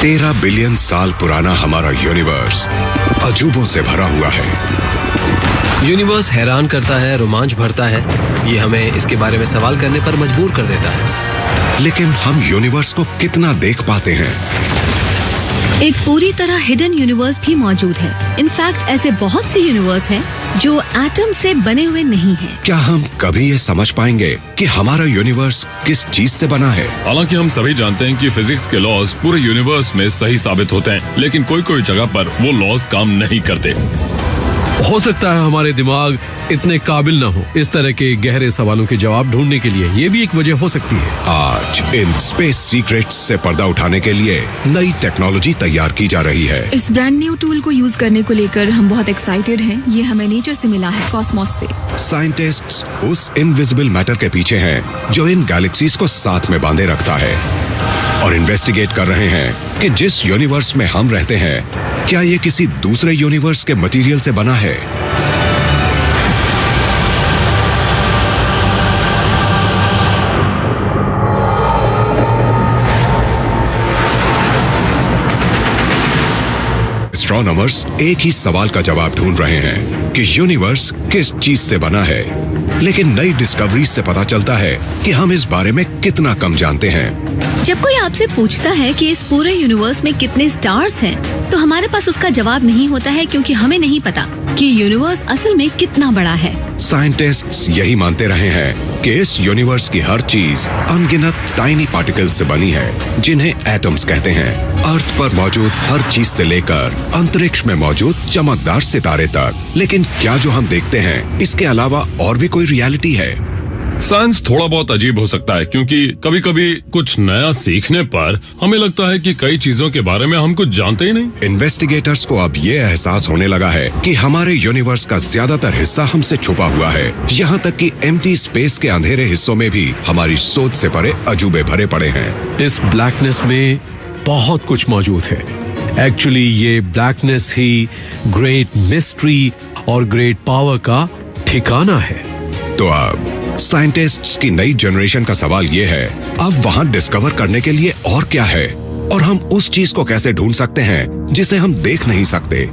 13 billion साल पुराना हमारा यूनिवर्स अजूबों से भरा हुआ है। यूनिवर्स हैरान करता है, रोमांच भरता है। ये हमें इसके बारे में सवाल करने पर मजबूर कर देता है। लेकिन हम यूनिवर्स को कितना देख पाते हैं? एक पूरी तरह हिडन यूनिवर्स भी मौजूद है। इनफैक्ट ऐसे बहुत से यूनिवर्स हैं जो एटम से बने हुए नहीं हैं। क्या हम कभी ये समझ पाएंगे कि हमारा यूनिवर्स किस चीज से बना है? हालांकि हम सभी जानते हैं कि फिजिक्स के लॉज पूरे यूनिवर्स में सही साबित होते हैं, लेकिन कोई कोई जगह पर वो लॉज काम नहीं करते। हो सकता है हमारे दिमाग इतने काबिल न हो इस तरह के गहरे सवालों के जवाब ढूंढने के लिए। ये भी एक वजह हो सकती है। आज इन स्पेस सीक्रेट्स से पर्दा उठाने के लिए नई टेक्नोलॉजी तैयार की जा रही है। इस ब्रांड न्यू टूल को यूज करने को लेकर हम बहुत एक्साइटेड हैं। ये हमें नेचर से मिला है, कॉस्मोस से। साइंटिस्ट्स उस इनविजिबल मैटर के पीछे हैं जो इन गैलेक्सीज को साथ में बांधे रखता है और इन्वेस्टिगेट कर रहे हैं कि जिस यूनिवर्स में हम रहते हैं, क्या ये किसी दूसरे यूनिवर्स के मटेरियल से बना है? एस्ट्रोनॉमर्स एक ही सवाल का जवाब ढूंढ रहे हैं कि यूनिवर्स किस चीज से बना है। लेकिन नई डिस्कवरीज से पता चलता है कि हम इस बारे में कितना कम जानते हैं। जब कोई आपसे पूछता है कि इस पूरे यूनिवर्स में कितने स्टार्स हैं, तो हमारे पास उसका जवाब नहीं होता है, क्योंकि हमें नहीं पता कि यूनिवर्स असल में कितना बड़ा है। साइंटिस्ट्स यही मानते रहे हैं कि इस यूनिवर्स की हर चीज अनगिनत टाइनी पार्टिकल्स से बनी है, जिन्हें एटम्स कहते हैं। अर्थ पर मौजूद हर चीज से लेकर अंतरिक्ष में मौजूद चमकदार सितारे तक। लेकिन क्या जो हम देखते हैं, इसके अलावा और भी कोई रियलिटी है? साइंस थोड़ा बहुत अजीब हो सकता है, क्योंकि कभी कभी कुछ नया सीखने पर हमें लगता है कि कई चीजों के बारे में हम कुछ जानते ही नहीं। इन्वेस्टिगेटर्स को अब ये एहसास होने लगा है कि हमारे यूनिवर्स का ज्यादातर हिस्सा हमसे छुपा हुआ है। यहाँ तक कि एम्प्टी स्पेस के अंधेरे हिस्सों में भी हमारी सोच से परे अजूबे भरे पड़े हैं। इस ब्लैकनेस में बहुत कुछ मौजूद है। एक्चुअली ये ब्लैकनेस ही ग्रेट मिस्ट्री और ग्रेट पावर का ठिकाना है। तो अब साइंटिस्ट्स की नई जनरेशन का सवाल ये है, अब वहाँ डिस्कवर करने के लिए और क्या है, और हम उस चीज को कैसे ढूंढ सकते हैं जिसे हम देख नहीं सकते।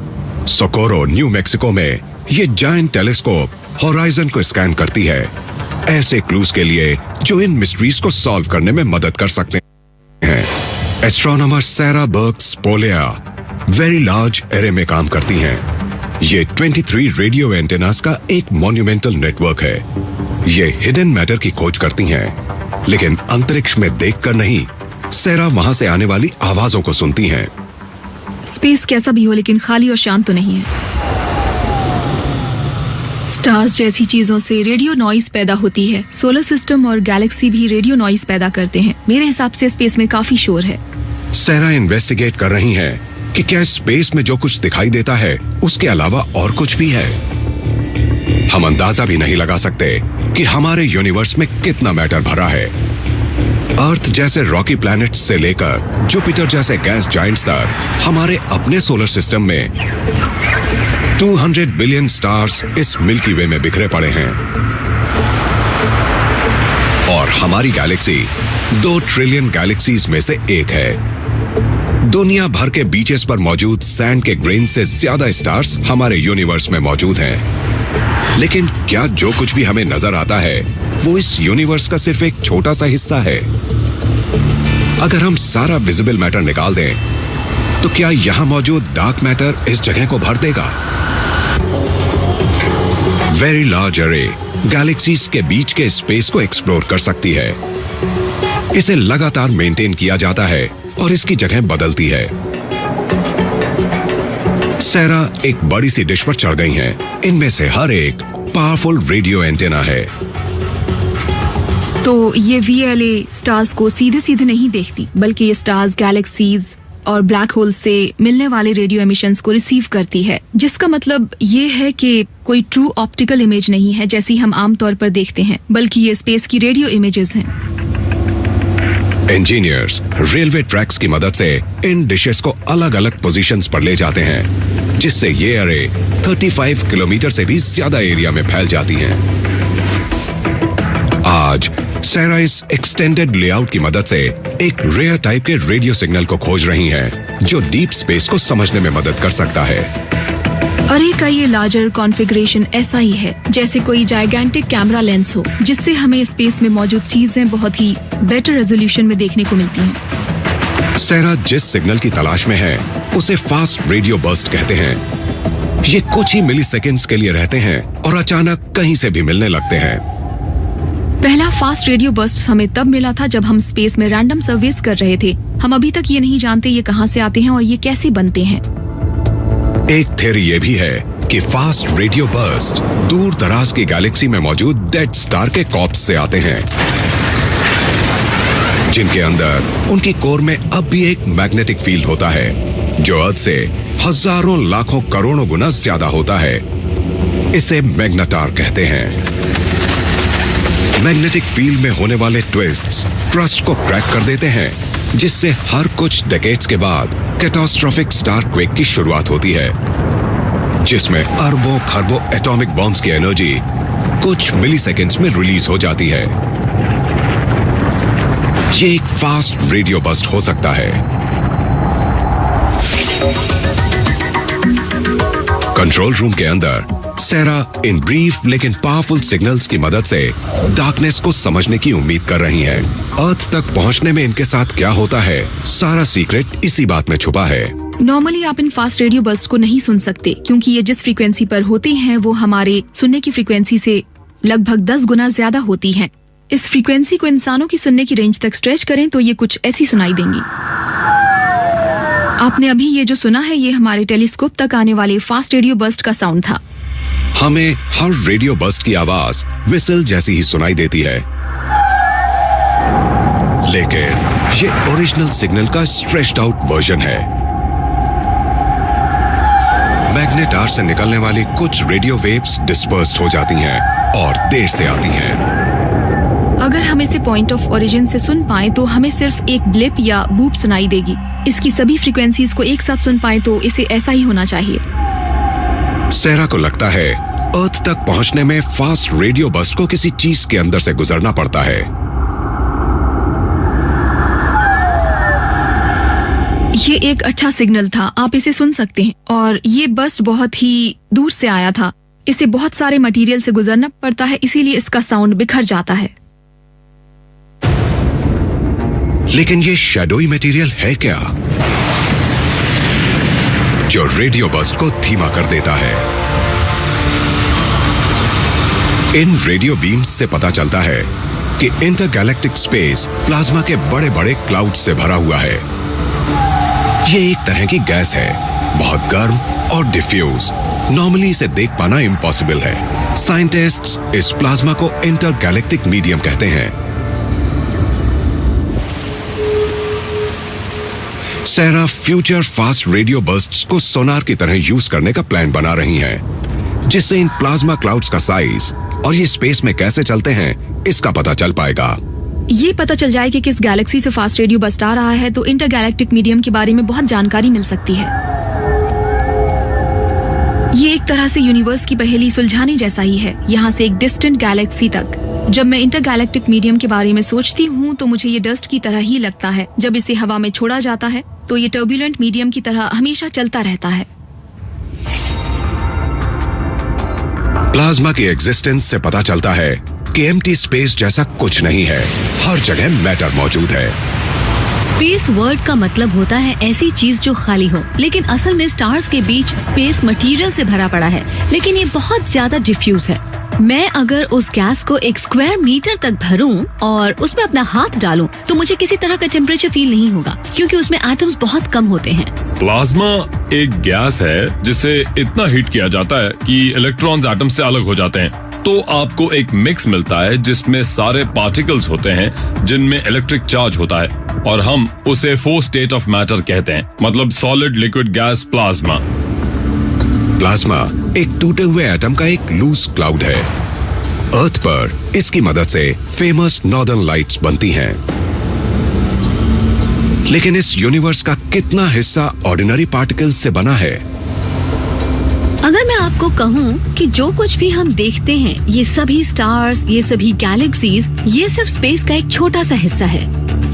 सोकोरो, न्यू मैक्सिको में ये जायंट टेलीस्कोप होराइजन को स्कैन करती है, ऐसे क्लूज के लिए जो इन मिस्ट्रीज को सॉल्व करने में मदद कर सकते हैं। Astronomer सैरा Berks पोलेया very large array में काम करती हैं। ये 23 रेडियो एंटेनास का एक मॉन्यूमेंटल नेटवर्क है। ये हिडन मैटर की खोज करती हैं, लेकिन अंतरिक्ष में देखकर नहीं, सैरा वहां से आने वाली आवाजों को सुनती हैं। स्पेस कैसा भी हो, लेकिन खाली और शांत तो नहीं है। स्टार्स जैसी चीजों से रेडियो नॉइज पैदा होती है। सोलर सिस्टम और गैलेक्सी भी रेडियो नॉइज पैदा करते हैं। मेरे हिसाब से स्पेस में काफी शोर है। सैरा इन्वेस्टिगेट कर रही हैं कि क्या स्पेस में जो कुछ दिखाई देता है उसके अलावा और कुछ भी है। हम अंदाजा भी नहीं लगा सकते कि हमारे यूनिवर्स में कितना मैटर भरा है। अर्थ जैसे रॉकी प्लैनेट्स से लेकर जुपिटर जैसे गैस जायंट्स तक हमारे अपने सोलर सिस्टम में 200 बिलियन स्टार्स इस मिल्की वे में बिखरे पड़े हैं। और हमारी गैलेक्सी 2 ट्रिलियन गैलेक्सीज में से एक है। दुनिया भर के बीचेस पर मौजूद सैंड के ग्रेन से ज्यादा स्टार्स हमारे यूनिवर्स में मौजूद हैं। लेकिन क्या जो कुछ भी हमें नजर आता है वो इस यूनिवर्स का सिर्फ एक छोटा सा हिस्सा है? अगर हम सारा विजिबल मैटर निकाल दें, तो क्या यहां मौजूद डार्क मैटर इस जगह को भर देगा? वेरी लार्ज एरे गैलेक्सीज के बीच के स्पेस को एक्सप्लोर कर सकती है। इसे लगातार मेंटेन किया जाता है और इसकी जगह बदलती है। सैरा एक बड़ी सी डिश पर चढ़ गई हैं। इनमें से हर एक पावरफुल रेडियो एंटेना है। तो ये VLA स्टार्स को सीधे सीधे नहीं देखती, बल्कि ये स्टार्स गैलेक्सीज और ब्लैक होल से मिलने वाले रेडियो एमिशंस को रिसीव करती है, जिसका मतलब ये है कि कोई ट्रू ऑप्टिकल इमेज नहीं है जैसी हम आमतौर पर देखते हैं, बल्कि ये स्पेस की रेडियो इमेजेस हैं। इंजीनियर्स रेलवे ट्रैक्स की मदद से इन डिशेस को अलग अलग पोजीशंस पर ले जाते हैं, जिससे ये अरे 35 किलोमीटर से भी ज्यादा एरिया में फैल जाती हैं। आज सैरा इस एक्सटेंडेड लेआउट की मदद से एक रेयर टाइप के रेडियो सिग्नल को खोज रही हैं, जो डीप स्पेस को समझने में मदद कर सकता है। अरे का ये लार्जर कॉन्फ़िगरेशन ऐसा ही है जैसे कोई जाइगेंटिक कैमरा लेंस हो, जिससे हमें स्पेस में मौजूद चीजें बहुत ही बेटर रेजोल्यूशन में देखने को मिलती हैं। सैरा जिस सिग्नल की तलाश में है उसे फास्ट रेडियो बर्स्ट कहते हैं। ये कुछ ही मिलीसेकंड्स के लिए रहते हैं और अचानक कहीं से भी मिलने लगते हैं। पहला फास्ट रेडियो बर्स्ट हमें तब मिला था जब हम स्पेस में रैंडम सर्वेस कर रहे थे। हम अभी तक ये नहीं जानते ये कहां से आते हैं और ये कैसे बनते हैं। एक थ्योरी ये भी है कि फास्ट रेडियो बर्स्ट दूर दराज की गैलेक्सी में मौजूद डेड स्टार के कॉर्प्स से आते हैं, जिनके अंदर उनकी कोर में अब भी एक मैग्नेटिक फील्ड होता है जो अर्थ से हजारों लाखों करोड़ों गुना ज्यादा होता है। इसे मैग्नेटार कहते हैं। मैग्नेटिक फील्ड में होने वाले ट्विस्ट्स ट्रस्ट को क्रैक कर देते हैं, जिससे हर कुछ डेकेड्स के बाद कैटास्ट्रोफिक स्टार क्वेक की शुरुआत होती है, जिसमें अरबों खरबों एटॉमिक बॉम्ब्स की एनर्जी कुछ मिलीसेकंड्स में रिलीज हो जाती है। ये एक फास्ट रेडियो बर्स्ट हो सकता है। कंट्रोल रूम के अंदर सैरा इन ब्रीफ लेकिन पावरफुल सिग्नल्स की मदद से डार्कनेस को समझने की उम्मीद कर रही हैं। अर्थ तक पहुंचने में इनके साथ क्या होता है, सारा सीक्रेट इसी बात में छुपा है। नॉर्मली आप इन फास्ट रेडियो बर्स्ट को नहीं सुन सकते क्योंकि ये जिस फ्रीक्वेंसी पर होते हैं वो हमारे सुनने की फ्रीक्वेंसी से लगभग 10 गुना ज्यादा होती है। इस फ्रीक्वेंसी को इंसानों की सुनने की रेंज तक स्ट्रेच करें तो ये कुछ ऐसी सुनाई देंगी। आपने अभी ये जो सुना है ये हमारे टेलीस्कोप तक आने वाले फास्ट रेडियो बर्स्ट का साउंड था। हमें हर रेडियो बर्स्ट की आवाज विसल जैसी ही सुनाई देती है, लेकिन ये ओरिजिनल सिग्नल का स्ट्रेच्ड आउट वर्जन है। मैग्नेटार से निकलने वाली कुछ रेडियो वेव्स डिस्पर्स्ड हो जाती हैं और देर से आती हैं। अगर हम इसे पॉइंट ऑफ ओरिजिन से सुन पाएं तो हमें सिर्फ एक ब्लिप या बूप सुनाई देगी। इसकी सभी फ्रीक्वेंसीज को एक साथ सुन पाएं तो इसे ऐसा ही होना चाहिए। सैरा को लगता है अर्थ तक पहुंचने में फास्ट रेडियो बर्स्ट को किसी चीज के अंदर से गुजरना पड़ता है। ये एक अच्छा सिग्नल था, आप इसे सुन सकते हैं। और ये बर्स्ट बहुत ही दूर से आया था। इसे बहुत सारे मटेरियल से गुजरना पड़ता है, इसीलिए इसका साउंड बिखर जाता है। लेकिन ये शैडोई मटेरियल है क्या जो रेडियो बर्स्ट को धीमा कर देता है? इन रेडियो बीम्स से पता चलता है कि इंटरगैलेक्टिक स्पेस प्लाज्मा के बड़े बड़े क्लाउड से भरा हुआ है। ये एक तरह की गैस है, बहुत गर्म और डिफ्यूज। नॉर्मली इसे देख पाना इम्पॉसिबल है। साइंटिस्ट्स इस प्लाज्मा को इंटरगैलेक्टिक मीडियम कहते हैं। सैरा फ्यूचर फास्ट रेडियो बर्स्ट्स को सोनार की तरह यूज करने का प्लान बना रही हैं, जिससे इन प्लाज्मा क्लाउड्स का साइज और ये स्पेस में कैसे चलते हैं इसका पता चल पाएगा। ये पता चल जाए कि किस गैलेक्सी से फास्ट रेडियो बर्स्ट आ रहा है तो इंटरगैलेक्टिक मीडियम के बारे में बहुत जानकारी मिल सकती है। ये एक तरह से यूनिवर्स की पहेली सुलझाने जैसा ही है, यहाँ से एक डिस्टेंट गैलेक्सी तक। जब मैं इंटरगैलेक्टिक मीडियम के बारे में सोचती हूँ तो मुझे ये डस्ट की तरह ही लगता है। जब इसे हवा में छोड़ा जाता है तो ये टर्बुलेंट मीडियम की तरह हमेशा चलता रहता है। प्लाज्मा की एग्जिस्टेंस से पता चलता है कि एम्प्टी स्पेस जैसा कुछ नहीं है, हर जगह मैटर मौजूद है। स्पेस वर्ड का मतलब होता है ऐसी चीज जो खाली हो, लेकिन असल में स्टार्स के बीच स्पेस मटेरियल से भरा पड़ा है, लेकिन ये बहुत ज्यादा डिफ्यूज है। मैं अगर उस गैस को 1 स्क्वायर मीटर तक भरूं और उसमें अपना हाथ डालूं तो मुझे किसी तरह का टेम्परेचर फील नहीं होगा, क्योंकि उसमें एटम्स बहुत कम होते हैं। प्लाज्मा एक गैस है जिसे इतना हीट किया जाता है कि इलेक्ट्रॉन्स एटम से अलग हो जाते हैं, तो आपको एक मिक्स मिलता है जिसमें सारे पार्टिकल्स होते हैं जिनमें इलेक्ट्रिक चार्ज होता है, और हम उसे 4 स्टेट ऑफ मैटर कहते हैं, मतलब solid, liquid, gas, plasma. Plasma एक टूटे हुए एटम का एक लूज क्लाउड है। अर्थ पर इसकी मदद से फेमस नॉर्दर्न लाइट्स बनती हैं। लेकिन इस यूनिवर्स का कितना हिस्सा ऑर्डिनरी पार्टिकल्स से बना है? अगर मैं आपको कहूँ कि जो कुछ भी हम देखते हैं, ये सभी स्टार्स, ये सभी गैलेक्सीज, ये सिर्फ स्पेस का एक छोटा सा हिस्सा है।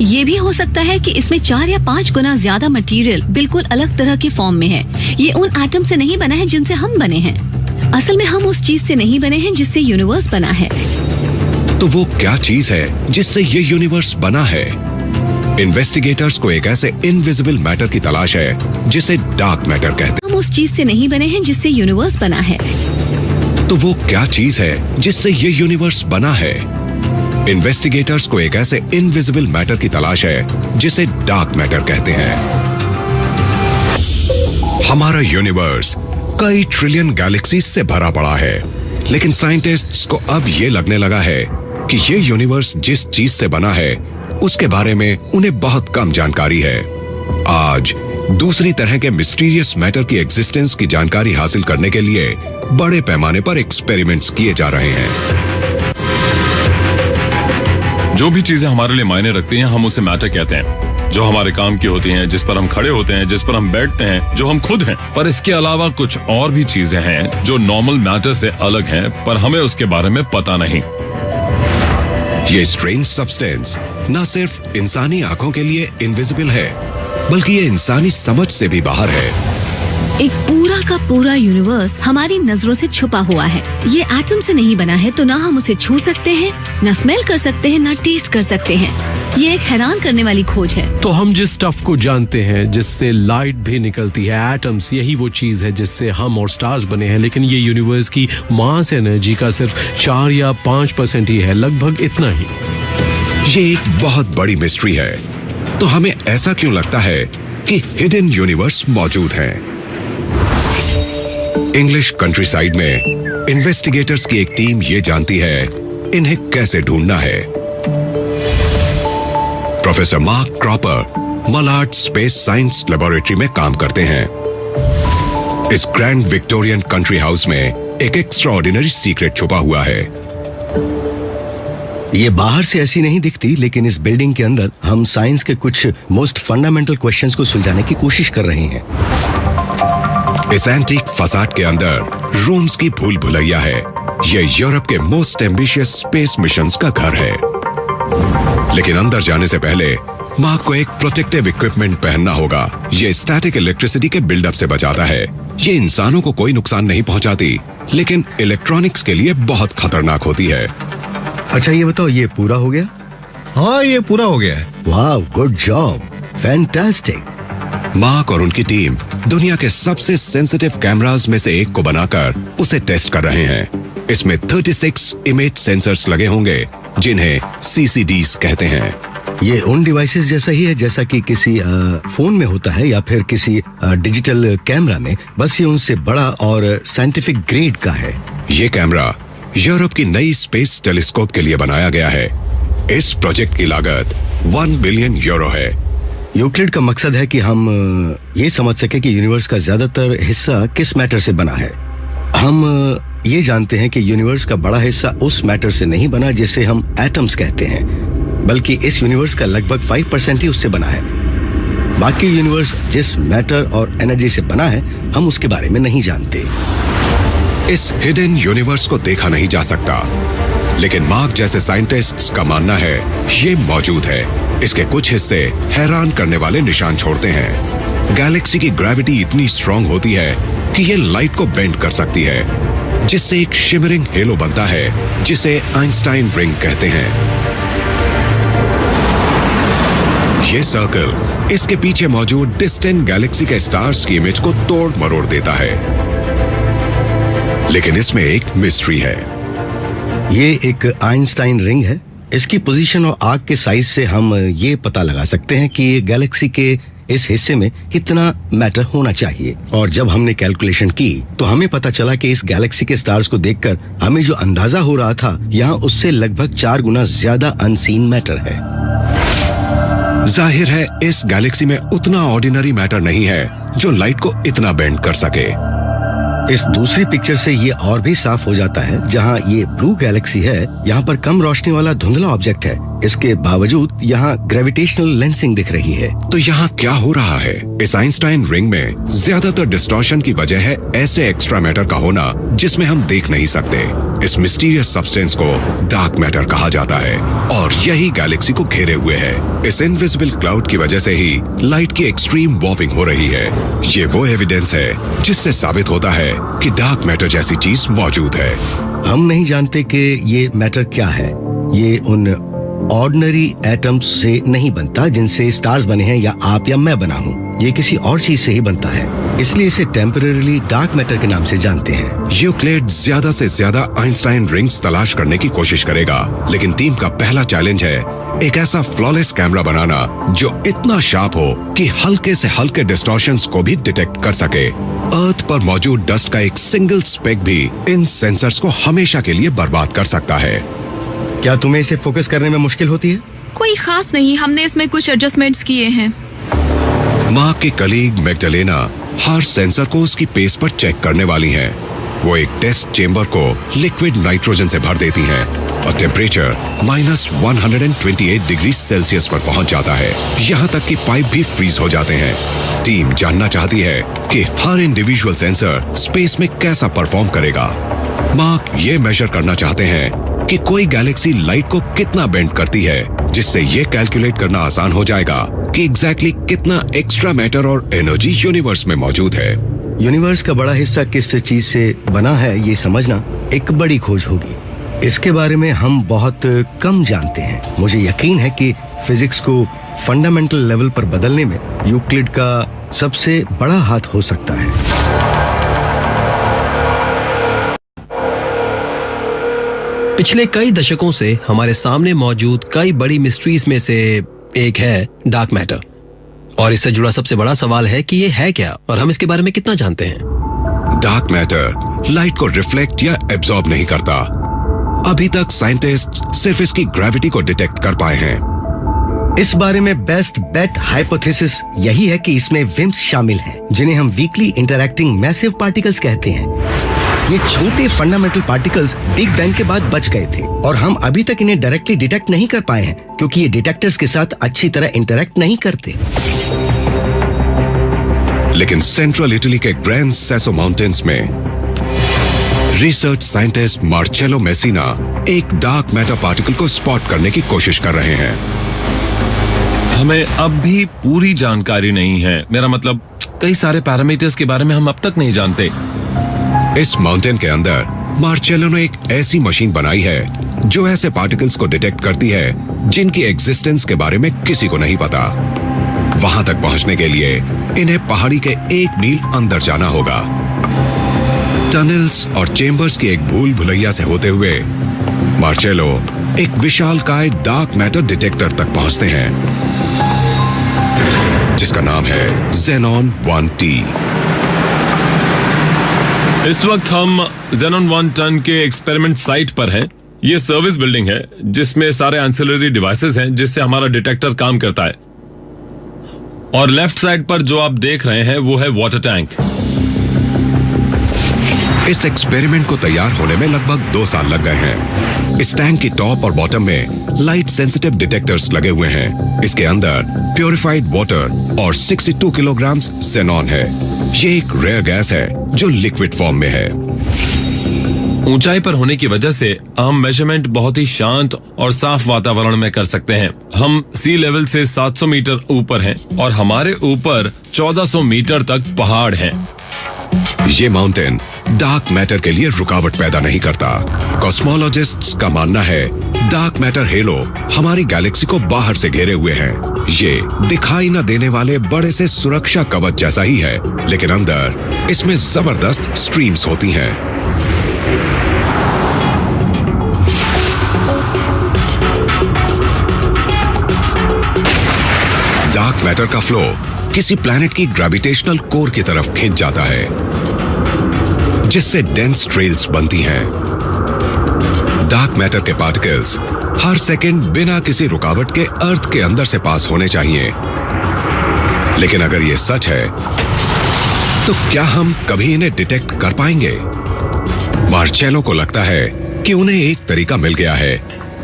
ये भी हो सकता है कि इसमें 4 या 5 गुना ज्यादा मटेरियल बिल्कुल अलग तरह के फॉर्म में है। ये उन एटम से नहीं बना है जिनसे हम बने हैं। असल में हम उस चीज से नहीं बने हैं जिससे यूनिवर्स बना है। तो वो क्या चीज है जिससे ये यूनिवर्स बना है? इन्वेस्टिगेटर्स को एक ऐसे इनविजिबल मैटर की तलाश है जिसे डार्क मैटर कहते हैं। हम उस चीज से नहीं बने हैं जिससे यूनिवर्स बना है। तो वो क्या चीज है जिससे ये यूनिवर्स बना है? इन्वेस्टिगेटर्स को एक ऐसे इनविजिबल मैटर की तलाश है जिसे डार्क मैटर कहते हैं। हमारा यूनिवर्स कई ट्रिलियन गैलेक्सीज से भरा पड़ा है, लेकिन साइंटिस्ट्स को अब ये लगने लगा है कि ये यूनिवर्स जिस चीज से बना है उसके बारे में उन्हें बहुत कम जानकारी है। आज दूसरी तरह के मिस्टीरियस मैटर की एग्जिस्टेंस की जानकारी हासिल करने के लिए बड़े पैमाने पर एक्सपेरिमेंट्स किए जा रहे हैं। जो भी चीजें हमारे लिए मायने रखती हैं, हम उसे मैटर कहते हैं। जो हमारे काम की होती हैं, जिस पर हम खड़े होते हैं, जिस पर हम बैठते हैं, जो हम खुद हैं। पर इसके अलावा कुछ और भी चीजें हैं जो नॉर्मल मैटर से अलग हैं, पर हमें उसके बारे में पता नहीं। ये स्ट्रेंज सब्सटेंस न सिर्फ इंसानी आंखों के लिए इनविजिबल है, बल्कि ये इंसानी समझ से भी बाहर है। एक पूरा का पूरा यूनिवर्स हमारी नजरों से छुपा हुआ है। ये एटम से नहीं बना है, तो ना हम उसे छू सकते हैं, ना स्मेल कर सकते हैं, ना टेस्ट कर सकते हैं। ये एक हैरान करने वाली खोज है। तो हम जिस स्टफ को जानते हैं, जिससे लाइट भी निकलती है, एटम्स, यही वो चीज है जिससे हम और स्टार्स बने हैं। लेकिन ये यूनिवर्स की मास एनर्जी का सिर्फ 4 या 5% ही है, लगभग इतना ही। ये एक बहुत बड़ी मिस्ट्री है। तो हमें ऐसा क्यों लगता है कि हिडन यूनिवर्स मौजूद हैं? इंग्लिश कंट्रीसाइड में इन्वेस्टिगेटर्स की एक टीम ये जानती है इन्हें कैसे ढूंढना है। Professor mark cropper Malad space science laboratory में काम करते हैं। इस ग्रैंड विक्टोरियन कंट्री हाउस में एक एक्स्ट्राऑर्डिनरी सीक्रेट छुपा हुआ है। ये बाहर से ऐसी नहीं दिखती, लेकिन इस बिल्डिंग के अंदर हम साइंस के कुछ मोस्ट फंडामेंटल क्वेश्चंस को सुलझाने की कोशिश कर रहे हैं। इस एंटीक फसाड के अंदर रूम्स की भूल भुलैया है। ये यूरोप के मोस्ट एम्बिशियस स्पेस मिशंस का घर है। लेकिन अंदर जाने से पहले मार्क को एक प्रोटेक्टिव इक्विपमेंट पहनना होगा। ये स्टैटिक इलेक्ट्रिसिटी के बिल्डअप से बचाता है। ये इंसानों को कोई नुकसान नहीं पहुंचाती, लेकिन इलेक्ट्रॉनिक्स के लिए बहुत खतरनाक होती है। अच्छा, ये बताओ, ये पूरा हो गया? हाँ, ये पूरा हो गया है। वाह, गुड जॉब, फैंटास्टिक। मार्क और उनकी टीम दुनिया के सबसे सेंसिटिव कैमरास में से एक को बनाकर उसे टेस्ट कर रहे हैं। इसमें 36 इमेज सेंसर्स लगे होंगे, जिन्हें CCDs कहते हैं। ये उन डिवाइसेस जैसा ही है जैसा कि किसी फोन में होता है या फिर किसी डिजिटल कैमरा में, बस ये उनसे बड़ा और साइंटिफिक ग्रेड का है। ये कैमरा यूरोप की नई स्पेस टेलीस्कोप के लिए बनाया गया है। इस प्रोजेक्ट की लागत 1 बिलियन यूरो है। यूक्लिड का मकसद है कि हम ये समझ सके कि यूनिवर्स का ज्यादातर हिस्सा किस मैटर से बना है। हम ये जानते हैं कि यूनिवर्स का बड़ा हिस्सा उस मैटर से नहीं बना जिसे हम एटम्स कहते हैं, बल्कि इस यूनिवर्स का लगभग 5% ही उससे बना है। बाकी यूनिवर्स जिस मैटर और एनर्जी से बना है, हम उसके बारे में नहीं जानते। इस हिडन यूनिवर्स को देखा नहीं जा सकता, लेकिन मार्क जैसे साइंटिस्ट्स का मानना है ये मौजूद है। इसके कुछ हिस्से हैरान करने वाले निशान छोड़ते हैं। गैलेक्सी की ग्रेविटी इतनी स्ट्रांग होती है कि ये लाइट को बेंड कर सकती है, जिससे एक शिमरिंग हेलो बनता है, जिसे आइंस्टाइन रिंग कहते हैं। ये सर्कल इसके पीछे मौजूद डिस्टेंट गैलेक्सी के स्टार्स की इमेज को तोड़ मरोड़ देता है। लेकिन इसमें एक मिस्ट्री है। ये एक आइंस्टाइन रिंग है। इसकी पोजीशन और आग के साइज से हम ये पता लगा सकते हैं कि ये गैलेक्सी के इस हिस्से में कितना मैटर होना चाहिए। और जब हमने कैलकुलेशन की तो हमें पता चला कि इस गैलेक्सी के स्टार्स को देखकर हमें जो अंदाजा हो रहा था, यहाँ उससे लगभग 4 गुना ज्यादा अनसीन मैटर है। जाहिर है इस गैलेक्सी में उतना ऑर्डिनरी मैटर नहीं है जो लाइट को इतना बेंड कर सके। इस दूसरी पिक्चर से ये और भी साफ हो जाता है। जहाँ ये ब्लू गैलेक्सी है, यहाँ पर कम रोशनी वाला धुंधला ऑब्जेक्ट है, इसके बावजूद यहाँ ग्रेविटेशनल लेंसिंग दिख रही है। तो यहाँ क्या हो रहा है? इस आइंस्टाइन रिंग में ज्यादातर डिस्टॉर्शन की वजह है ऐसे एक्स्ट्रा मैटर का होना जिसमें हम देख नहीं सकते। इस मिस्टीरियस सब्सटेंस को डार्क मैटर कहा जाता है और यही गैलेक्सी को घेरे हुए है। इस इनविजिबल क्लाउड की वजह से ही लाइट की एक्सट्रीम वॉर्पिंग हो रही है। ये वो एविडेंस है जिससे साबित होता है कि डार्क मैटर जैसी चीज मौजूद है। हम नहीं जानते कि ये मैटर क्या है। ये उन ऑर्डिनरी एटम्स से नहीं बनता जिनसे स्टार्स बने हैं या आप या मैं बना हूँ। ये किसी और चीज से ही बनता है, इसलिए इसे टेम्परेरीली डार्क मैटर के नाम से जानते हैं। यूक्लिड ज्यादा से ज्यादा आइंस्टाइन रिंग्स तलाश करने की कोशिश करेगा, लेकिन टीम का पहला चैलेंज है एक ऐसा फ्लॉलेस कैमरा बनाना जो इतना शार्प हो कि हल्के से हल्के डिस्टॉर्शंस को भी डिटेक्ट कर सके। अर्थ पर मौजूद डस्ट का एक सिंगल स्पेक भी इन सेंसर्स को हमेशा के लिए बर्बाद कर सकता है। क्या तुम्हें इसे फोकस करने में मुश्किल होती है? कोई खास नहीं, हमने इसमें कुछ एडजस्टमेंट्स किए हैं। मार्क की कलीग मैग्डलेना हर सेंसर को उसकी पेस पर चेक करने वाली हैं। वो एक टेस्ट चेंबर को लिक्विड नाइट्रोजन से भर देती हैं और टेम्परेचर -128 डिग्री सेल्सियस पर पहुंच जाता है। यहाँ तक कि पाइप भी फ्रीज हो जाते हैं। टीम जानना चाहती है कि हर इंडिविजुअल सेंसर स्पेस में कैसा परफॉर्म करेगा। मार्क ये मेजर करना चाहते हैं कि कोई गैलेक्सी लाइट को कितना बेंड करती है, जिससे ये कैलकुलेट करना आसान हो जाएगा कि एग्जैक्टली कितना एक्स्ट्रा मैटर और एनर्जी यूनिवर्स में मौजूद है। यूनिवर्स का बड़ा हिस्सा किस चीज से बना है ये समझना एक बड़ी खोज होगी। इसके बारे में हम बहुत कम जानते हैं। मुझे यकीन है कि फिजिक्स को फंडामेंटल लेवल पर बदलने में यूक्लिड का सबसे बड़ा हाथ हो सकता है। पिछले कई दशकों से हमारे सामने मौजूद कई बड़ी मिस्ट्रीज में से एक है डार्क मैटर, और इससे जुड़ा सबसे बड़ा सवाल है कि ये है क्या और हम इसके बारे में कितना जानते हैं। डार्क मैटर लाइट को रिफ्लेक्ट या एब्जॉर्ब नहीं करता। अभी तक साइंटिस्ट सिर्फ इसकी ग्रेविटी को डिटेक्ट कर पाए हैं। इस बारे में बेस्ट बेट हाइपोथेसिस यही है कि इसमें विम्स शामिल हैं, जिन्हें हम वीकली इंटरैक्टिंग मैसिव पार्टिकल्स कहते हैं। ये छोटे फंडामेंटल पार्टिकल्स बिग बैंग के बाद बच गए थे और हम अभी तक इन्हें डायरेक्टली डिटेक्ट नहीं कर पाए हैं क्योंकि ये डिटेक्टर्स के साथ अच्छी तरह इंटरैक्ट नहीं करते। लेकिन सेंट्रल इटली के ग्रैंड सेसो माउंटेन्स में रिसर्च साइंटिस्ट मार्चेलो मेसिना एक डार्क मैटर पार्टिकल को स्पॉट करने की कोशिश कर रहे हैं। हमें अब भी पूरी जानकारी नहीं है। मेरा मतलब कई सारे पैरामीटर्स के बारे में हम अब तक नहीं जानते। इस माउंटेन के अंदर मार्चेलो ने एक ऐसी मशीन बनाई है जो ऐसे पार्टिकल्स को डिटेक्ट करती है जिनकी एग्जिस्टेंस के बारे में किसी को नहीं पता। वहां तक पहुंचने के लिए इन्हें पहाड़ी के 1 मील अंदर जाना होगा। टनल्स और चेंबर्स की एक भूल भुलैया से होते हुए मार्चेलो एक विशालकाय डार्क मैटर डिटेक्टर तक पहुंचते हैं जिसका नाम है Xenon 1T। इस वक्त हम Xenon 1 टन के एक्सपेरिमेंट साइट पर हैं। ये सर्विस बिल्डिंग है जिसमें सारे एंसिलरी डिवाइसेस हैं जिससे हमारा डिटेक्टर काम करता है। और लेफ्ट साइड पर जो आप देख रहे हैं वो है वाटर टैंक। इस एक्सपेरिमेंट को तैयार होने में लगभग 2 साल लग गए हैं। इस टैंक की टॉप और बॉटम में लाइट सेंसिटिव डिटेक्टर्स लगे हुए हैं। इसके अंदर प्योरिफाइड वाटर और 62 किलोग्राम xenon है। ये एक रेयर गैस है जो लिक्विड फॉर्म में है। ऊंचाई पर होने की वजह से हम मेजरमेंट बहुत ही शांत और साफ वातावरण में कर सकते हैं। हम सी लेवल से 700 मीटर ऊपर हैं और हमारे ऊपर 1400 मीटर तक पहाड़ हैं। ये माउंटेन डार्क मैटर के लिए रुकावट पैदा नहीं करता। कॉस्मोलॉजिस्ट्स का मानना है डार्क मैटर हेलो हमारी गैलेक्सी को बाहर से घेरे हुए है। ये दिखाई न देने वाले बड़े से सुरक्षा कवच जैसा ही है, लेकिन अंदर इसमें जबरदस्त स्ट्रीम्स होती हैं। डार्क मैटर का फ्लो किसी प्लैनेट की ग्रेविटेशनल कोर की तरफ खिंच जाता है जिससे डेंस ट्रेल्स बनती हैं। डार्क मैटर के पार्टिकल्स हर सेकंड बिना किसी रुकावट के अर्थ के अंदर से पास होने चाहिए। लेकिन अगर ये सच है तो क्या हम कभी इन्हें डिटेक्ट कर पाएंगे? मार्चेलो को लगता है कि उन्हें एक तरीका मिल गया है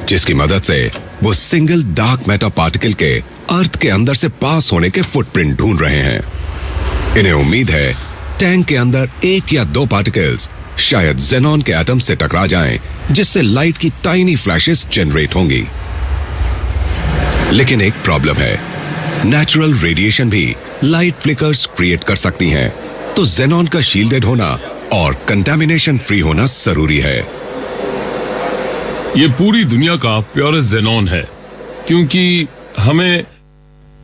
जिसकी मदद से वो सिंगल डार्क मैटर पार्टिकल के अर्थ के अंदर से पास होने के फुटप्रिंट ढूंढ रहे हैं। इन्हें उम्मीद है टैंक के अंदर 1 या 2 पार्टिकल्स शायद जेनॉन के एटम से टकरा जाएं, जिससे लाइट की टाइनी फ्लैशेस जनरेट होंगी। लेकिन एक प्रॉब्लम है, नेचुरल रेडिएशन भी लाइट फ्लिकर्स क्रिएट कर सकती हैं, तो जेनॉन का शील्डेड होना और कंटामिनेशन फ्री होना जरूरी है। ये पूरी दुनिया का प्योरेस्ट जेनॉन है, क्योंकि हमें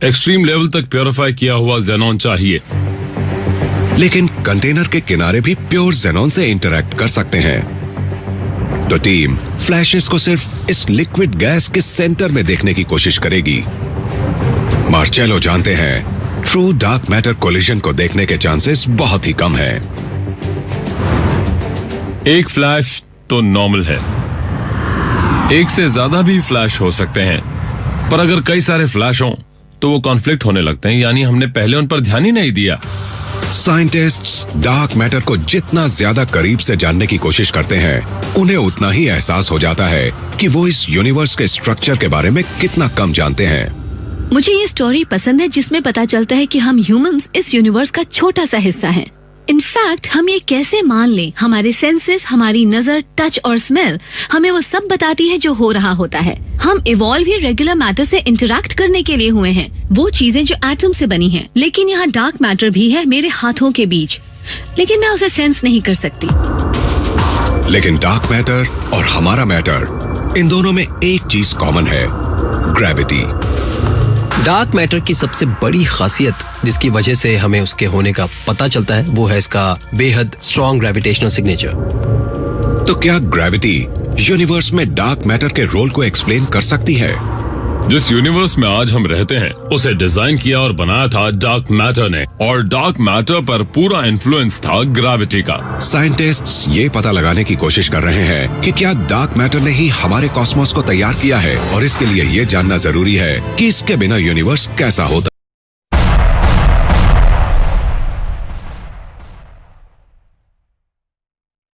एक्सट्रीम लेवल तक प्योरीफाई किया हुआ जेनॉन चाहिए। लेकिन कंटेनर के किनारे भी प्योर जेनॉन से इंटरैक्ट कर सकते हैं। तो टीम फ्लैशेस को सिर्फ इस लिक्विड गैस के सेंटर में देखने की कोशिश करेगी। मार्चेलो जानते हैं ट्रू डार्क मैटर कोलिजन को देखने के चांसेस बहुत ही कम हैं। एक फ्लैश तो नॉर्मल है, एक से ज्यादा भी फ्लैश हो सकते हैं, पर अगर कई सारे फ्लैश हों तो वो कॉन्फ्लिक्ट होने लगते हैं, यानी हमने पहले उन पर ध्यान ही नहीं दिया। साइंटिस्ट्स डार्क मैटर को जितना ज्यादा करीब से जानने की कोशिश करते हैं, उन्हें उतना ही एहसास हो जाता है कि वो इस यूनिवर्स के स्ट्रक्चर के बारे में कितना कम जानते हैं। मुझे ये स्टोरी पसंद है जिसमें पता चलता है कि हम ह्यूमंस इस यूनिवर्स का छोटा सा हिस्सा हैं। इनफैक्ट हम ये कैसे मान लें, हमारे सेंसेस, हमारी नजर, टच और स्मेल हमें वो सब बताती है जो हो रहा होता है। हम इवॉल्व ही रेगुलर मैटर से इंटरैक्ट करने के लिए हुए हैं, वो चीजें जो एटम से बनी हैं। लेकिन यहाँ डार्क मैटर भी है मेरे हाथों के बीच, लेकिन मैं उसे सेंस नहीं कर सकती। लेकिन डार्क मैटर और हमारा मैटर, इन दोनों में एक चीज कॉमन है, ग्रेविटी। डार्क मैटर की सबसे बड़ी खासियत जिसकी वजह से हमें उसके होने का पता चलता है, वो है इसका बेहद स्ट्रॉन्ग ग्रेविटेशनल सिग्नेचर। तो क्या ग्रेविटी यूनिवर्स में डार्क मैटर के रोल को एक्सप्लेन कर सकती है? जिस यूनिवर्स में आज हम रहते हैं उसे डिजाइन किया और बनाया था डार्क मैटर ने, और डार्क मैटर पर पूरा इन्फ्लुएंस था ग्रेविटी का। साइंटिस्ट्स ये पता लगाने की कोशिश कर रहे हैं कि क्या डार्क मैटर ने ही हमारे कॉस्मोस को तैयार किया है, और इसके लिए ये जानना जरूरी है कि इसके बिना यूनिवर्स कैसा होता।